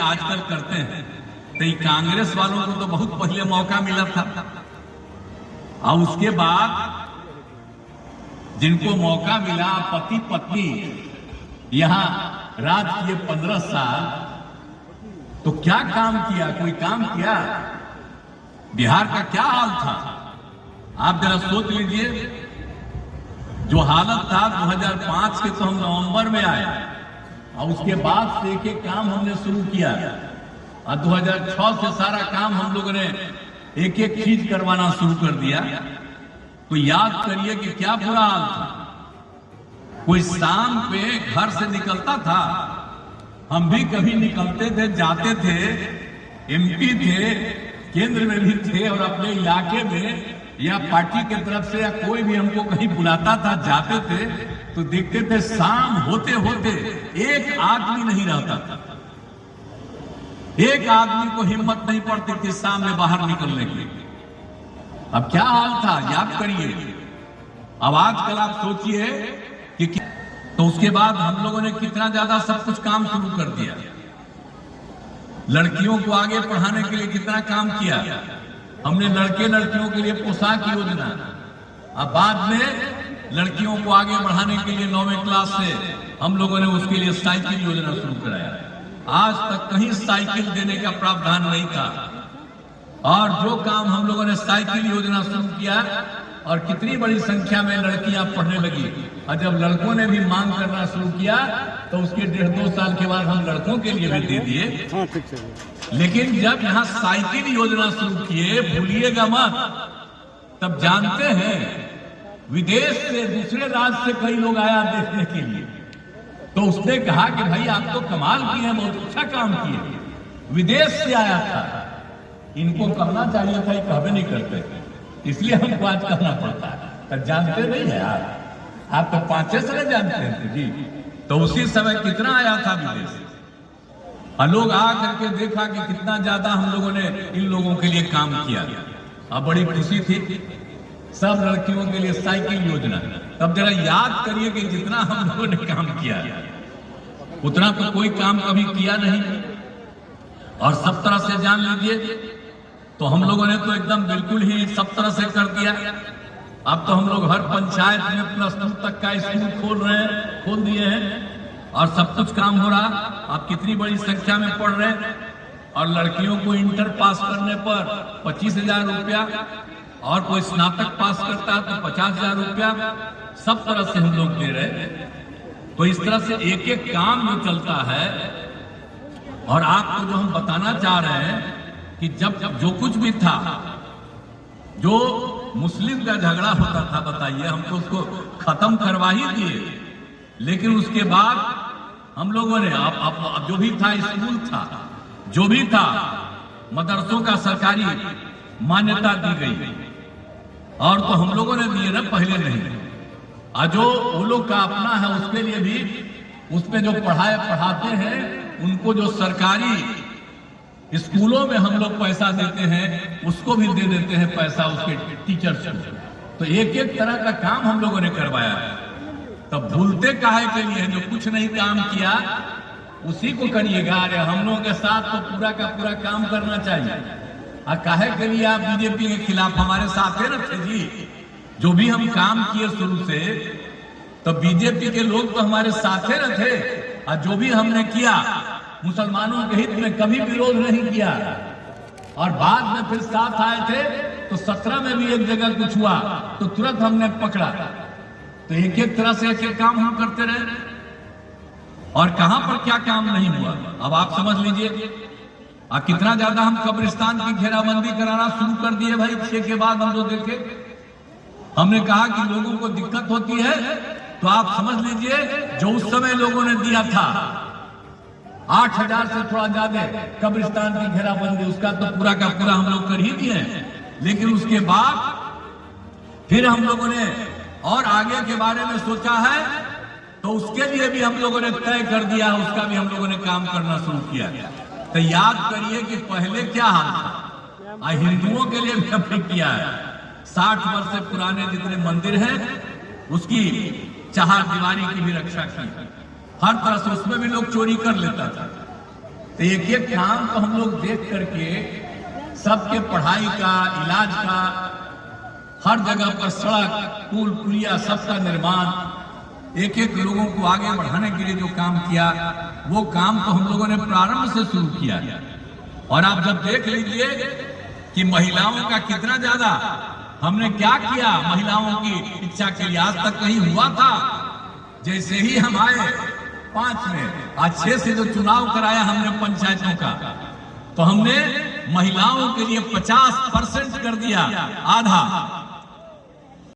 आजकल करते हैं, तो ये कांग्रेस वालों को तो बहुत पहले मौका मिला था, और उसके बाद जिनको मौका मिला पति पत्नी यहां राज किए 15 साल, तो क्या काम किया? कोई काम किया? बिहार का क्या हाल था आप जरा सोच लीजिए। जो हालत था 2005 के, तो हम नवंबर में आए और उसके बाद से एक एक काम हमने शुरू किया, और 2006 से सारा काम हम लोगों ने एक एक चीज करवाना शुरू कर दिया। तो याद करिए कि क्या बुरा हाल था। कोई शाम पे घर से निकलता था, हम भी कभी निकलते थे, जाते थे, एमपी थे, केंद्र में भी थे, और अपने इलाके में या पार्टी की तरफ से या कोई भी हमको कहीं बुलाता था, जाते थे, तो देखते थे शाम होते होते एक आदमी नहीं रहता था, एक आदमी को हिम्मत नहीं पड़ती थी सामने बाहर निकलने की। अब क्या हाल था याद करिए। अब आजकल आप सोचिए कि तो उसके बाद हम लोगों ने कितना ज्यादा सब कुछ काम शुरू कर दिया। लड़कियों को आगे पढ़ाने के लिए कितना काम किया हमने, लड़के लड़कियों के लिए पोशाक योजना, अब बाद में लड़कियों को आगे बढ़ाने के लिए 9वीं क्लास से हम लोगों ने उसके लिए साइकिल योजना शुरू कराया। आज तक कहीं साइकिल देने का प्रावधान नहीं था, और जो काम हम लोगों ने साइकिल योजना शुरू किया, और कितनी बड़ी संख्या में लड़कियां पढ़ने लगी, और जब लड़कों ने भी मांग करना शुरू किया तो उसके 1.5-2 साल के बाद हम लड़कों के लिए भी दे दिए। लेकिन जब यहाँ साइकिल योजना शुरू किए, भूलिएगा मत, तब जानते हैं विदेश से, दूसरे राज्य से कई लोग आया देखने के लिए, तो उसने कहा कि भाई आप तो कमाल किए हैं, बहुत अच्छा काम किए, विदेश से आया था। इनको कहना चाहिए था, ये कहवे नहीं करते, इसलिए हमको आज कहना पड़ता है। तो जानते नहीं है आप तो 5 समय जानते हैं जी। तो उसी समय कितना आया था विदेश से, और लोग आ करके देखा कि कितना ज्यादा हम लोगों ने इन लोगों के लिए काम किया, अब बड़ी खुशी थी। सब लड़कियों के लिए साइकिल योजना। तब जरा याद करिए कि जितना हम लोगों ने काम किया उतना तो कोई काम कभी किया नहीं, और सब तरह से जान लीजिए तो हम लोगों ने तो एकदम बिल्कुल ही सब तरह से कर दिया। अब तो हम लोग हर पंचायत में +2 तक का स्कूल खोल दिए हैं, और सब कुछ काम हो रहा। आप कितनी बड़ी संख्या में पढ़ रहे हैं, और लड़कियों को इंटर पास करने पर 25,000 रुपया, और कोई स्नातक पास करता है तो 50,000 रुपया, सब तरह से हम लोग दे रहे हैं। तो इस तरह से एक एक काम जो चलता है। और आपको जो हम बताना चाह रहे हैं कि जब जो कुछ भी था, जो मुस्लिम का झगड़ा होता था, बताइए, हम तो उसको खत्म करवा ही दिए। लेकिन उसके बाद हम लोगों ने अब जो भी था, स्कूल था, जो भी था, मदरसों का सरकारी मान्यता दी गई, और तो हम लोगों ने दिए ना, पहले नहीं। और जो वो लोग का अपना है उसके लिए भी, उसमें जो पढ़ाते हैं उनको जो सरकारी स्कूलों में हम लोग पैसा देते हैं, उसको भी दे देते हैं पैसा उसके टीचर्स को। तो एक एक तरह का काम हम लोगों ने करवाया। तब भूलते काहे के लिए, जो कुछ नहीं काम किया उसी को करिएगा। अरे हम लोगों के साथ तो पूरा का पूरा काम करना चाहिए। और काहे के लिए आप बीजेपी के खिलाफ हमारे साथ है ना थे जी। जो भी हम काम किए शुरू से, तो बीजेपी के लोग तो हमारे साथ है ना थे, और जो भी हमने किया मुसलमानों के हित में कभी विरोध नहीं किया। और बाद में फिर साथ आए थे, तो 17 में भी एक जगह कुछ हुआ तो तुरंत हमने पकड़ा। तो एक एक तरह से एक एक काम हम करते रहे, और कहां पर क्या काम नहीं हुआ अब आप समझ लीजिए। कितना ज्यादा हम कब्रिस्तान की घेराबंदी कराना शुरू कर दिए भाई। 6 के बाद हम लोग देखे, हमने कहा कि लोगों को दिक्कत होती है, तो आप समझ लीजिए जो उस समय लोगों ने दिया था 8,000 से थोड़ा ज्यादा कब्रिस्तान की घेराबंदी, उसका तो पूरा का पूरा हम लोग कर ही दिए। लेकिन उसके बाद फिर हम लोगों ने और आगे के बारे में सोचा है, तो उसके लिए भी हम लोगों ने तय कर दिया, उसका भी हम लोगों ने काम करना शुरू किया। तो याद करिए कि पहले क्या हाल था। हिंदुओं के लिए भी हमने किया है। 60 वर्ष से पुराने जितने मंदिर हैं उसकी चार दीवारी की भी रक्षा की। हर तरह से उसमें भी लोग चोरी कर लेता था। तो एक एक काम तो हम लोग देख करके सबके पढ़ाई का, इलाज का, हर जगह पर सड़क, पुल, पुलिया, सबका निर्माण, एक एक लोगों को आगे बढ़ाने के लिए जो काम किया, वो काम तो हम लोगों ने प्रारंभ से शुरू किया। और आप जब देख लीजिए कि महिलाओं का कितना ज्यादा हमने क्या किया महिलाओं की इच्छा के लिए, आज तक कहीं हुआ था। जैसे ही हम आए 5 में, आज 6 से जो चुनाव कराया हमने पंचायतों का, तो हमने महिलाओं के लिए 50% कर दिया, आधा।